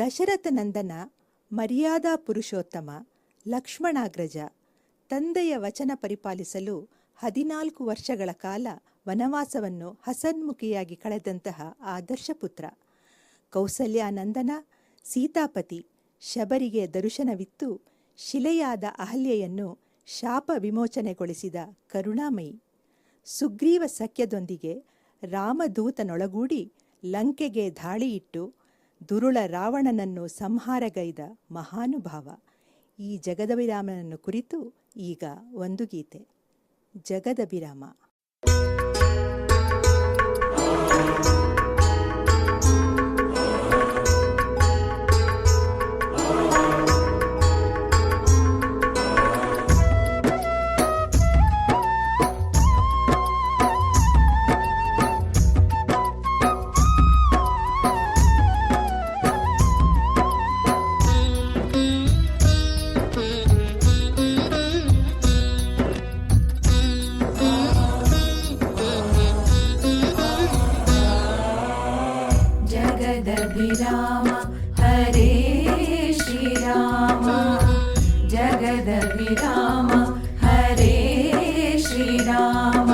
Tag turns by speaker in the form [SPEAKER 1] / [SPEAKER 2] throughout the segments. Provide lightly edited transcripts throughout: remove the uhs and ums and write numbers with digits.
[SPEAKER 1] ದಶರಥನಂದನ, ಮರ್ಯಾದಾ ಪುರುಷೋತ್ತಮ, ಲಕ್ಷ್ಮಣಾಗ್ರಜ ತಂದೆಯ ವಚನ ಪರಿಪಾಲಿಸಲು 14 ವರ್ಷಗಳ ಕಾಲ ವನವಾಸವನ್ನು ಹಸನ್ಮುಖಿಯಾಗಿ ಕಳೆದಂತಹ ಆದರ್ಶ ಪುತ್ರ. ಕೌಸಲ್ಯಾನಂದನ, ಸೀತಾಪತಿ ಶಬರಿಗೆ ದರುಶನವಿತ್ತು ಶಿಲೆಯಾದ ಅಹಲ್ಯೆಯನ್ನು ಶಾಪ ವಿಮೋಚನೆಗೊಳಿಸಿದ ಕರುಣಾಮಯಿ. ಸುಗ್ರೀವ ಸಖ್ಯದೊಂದಿಗೆ ರಾಮದೂತನೊಳಗೂಡಿ ಲಂಕೆಗೆ ಧಾಳಿಯಿಟ್ಟು ದುರುಳ ರಾವಣನನ್ನು ಸಂಹಾರಗೈದ ಮಹಾನುಭಾವ. ಈ ಜಗದಭಿರಾಮನನ್ನು ಕುರಿತು ಈಗ ಒಂದು ಗೀತೆ. ಜಗದಭಿರಾಮ.
[SPEAKER 2] जगदभिराम हरे श्रीराम, जगदभिराम हरे श्रीराम,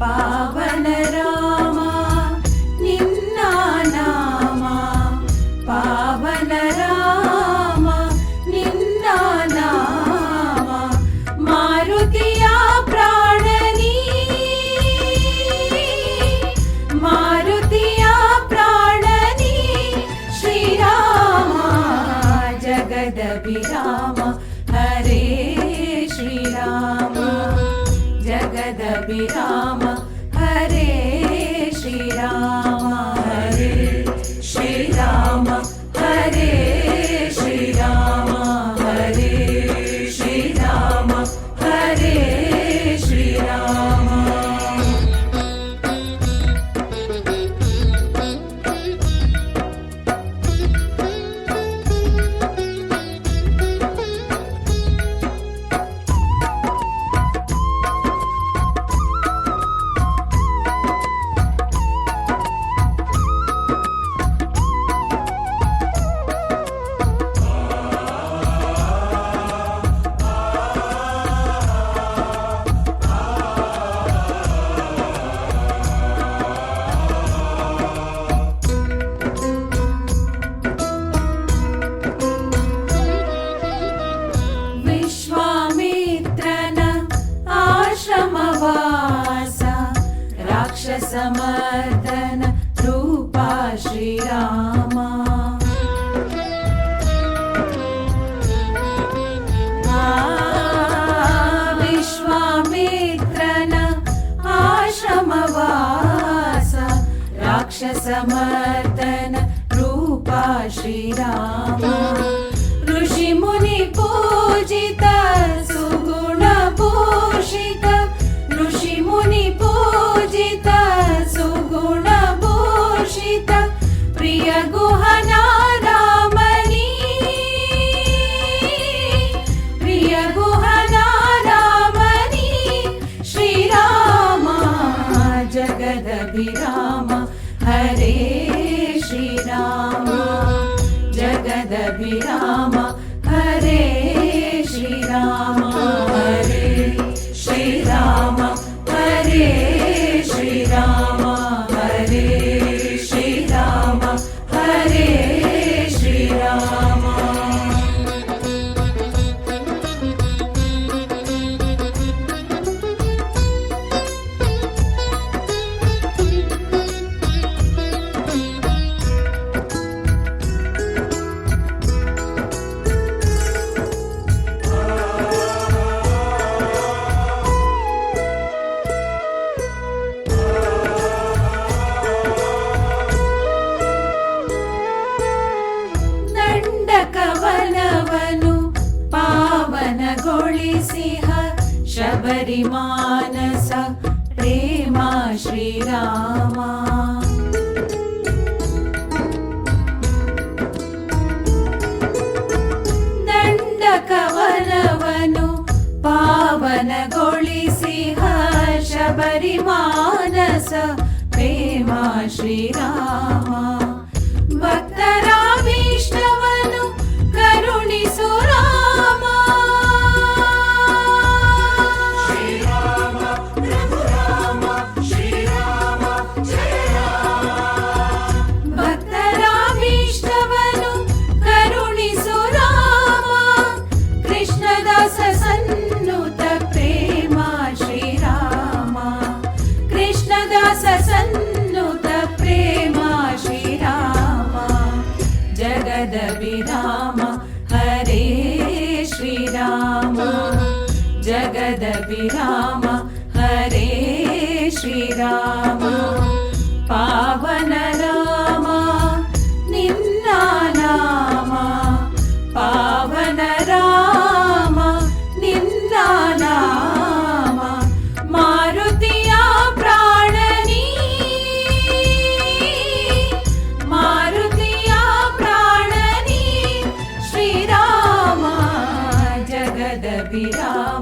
[SPEAKER 2] पावन राम निन्न नाम, पावन राम निन्न नाम, मारुतिय प्राणनी मारुतिय प्राणनी श्रीराम, जगदभिराम हरे श्रीराम, जगदभिराम हरे श्रीराम, हरे श्रीराम हरे श्रीराम, हरे श्रीराम हरे श्रीराम. विश्वामित्रन आश्रमवास, राक्षसमर्दन रूपा श्रीराम, विश्वामित्रन आश्रमवास, राक्षसमर्दन रूपा श्रीराम, ऋषि मुनि पूजित सुगुण भूषित, ऋषि मुनि पूजित सुगुण भूषित, प्रिय गुहना रामनी, प्रिय गुहना रामनी श्रीराम, जगदभिराम हरे श्रीराम, जगदभिराम हरे श्रीराम, हरे श्रीराम हरे श्रीराम, हरे श्रीराम हरे श्रीराम. ದಂಡಕವನವನು ಪಾವನಗೊಳಿಸಿಹ ಶಬರಿ ಮಾನಸ ಪ್ರೇಮ ಶ್ರೀರಾಮ, ದಂಡಕವನವನು ಪಾವನಗೊಳಿಸಿಹ ಶಬರಿ ಮಾನಸ ಪ್ರೇಮ ಶ್ರೀರಾಮ, ಭಕ್ತರ ವಿಷ್ಣು जगदभिराम हरे श्रीराम पावन राम निನ್ನ ನಾಮ पावन राम ನಿನ್ನ ನಾಮ ಮಾರುತಿಯ ಪ್ರಾಣನಿ ಮಾರುತಿಯ ಪ್ರಾಣನಿ ಶ್ರೀರಾಮ ಜಗದಭಿರಾಮ